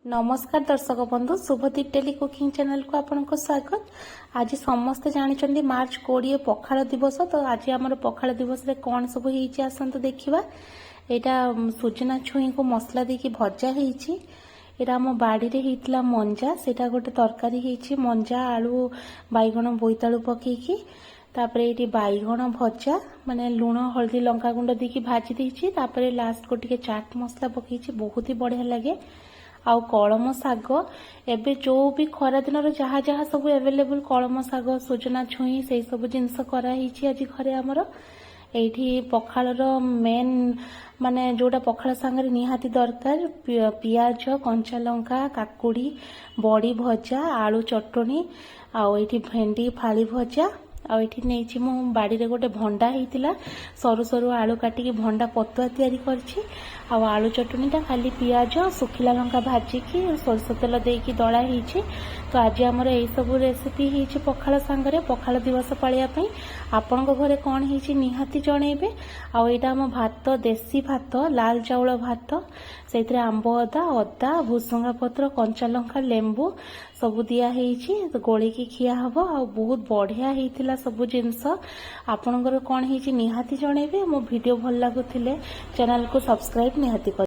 नमस्कार दर्शक बंधु शुभदीप डेली कुकिंग चैनल को आपको स्वागत। आज समस्ते जानते मार्च 20 पखाल दिवस। तो आज आम पखाल दिवस रे कौन सब होती आसतु देखा। यहाँ सुजना छुई को मसला देकी भजा होती। यहाँ आम बाड़ी रे होता मंजा से गोटे तरकारी होती मंजा आलू बैगण बोईतालु पकईकी तापर ये बैगण भजा माने लुण हल्दी लंका गुंड देकी भाजी देती। तापर लास्ट को टिके चाट मसला पकई बहुत ही बढ़िया लगे। आउ कलम शाग एबे जो भी खरा दिन जहाँ जहाँ सब एवेलेबल कलम शाग सुजना छुई से सब जिनस कराई आज घरे आमर एठी पखाल मेन माने जोटा पखाल सांगरे निहाती दरकार पियाज कंचा लंका काकुड़ी बड़ी भजा आलू चटनी आउ एठी भेंडी फाड़ी भजा आउ एठी नेछि मु बाड़ी रे गोटे भंडा हेतिला सरू सरू आलू काटिकी भंडा पतुआ तैयारी करछि। आउ आलू चटनीटा खाली पियाज सुखिला लंका भाजिकी सरसो तेल देकी दला हेछि। तो आज आमर यही सब रेसिपी हेछि पखाल सांगरे पखाल दिवस पालिया पई। आपनको घरे कोन हेछि निहाती जणेबे। आउ एटा हम भात देसी भात लाल चाउल भात सेतरे आंब अदा अदा भुसुंगा पत्र कंचा लंका लेंबू सब दिया हेछि गोली की खिया हबो। आ बहुत बढ़िया हेतिला सब जिनस। आपनकर कोन हेछि निहाती जणेबे। मो वीडियो भल लागुथिले चैनल को सब्सक्राइब निहाती कर।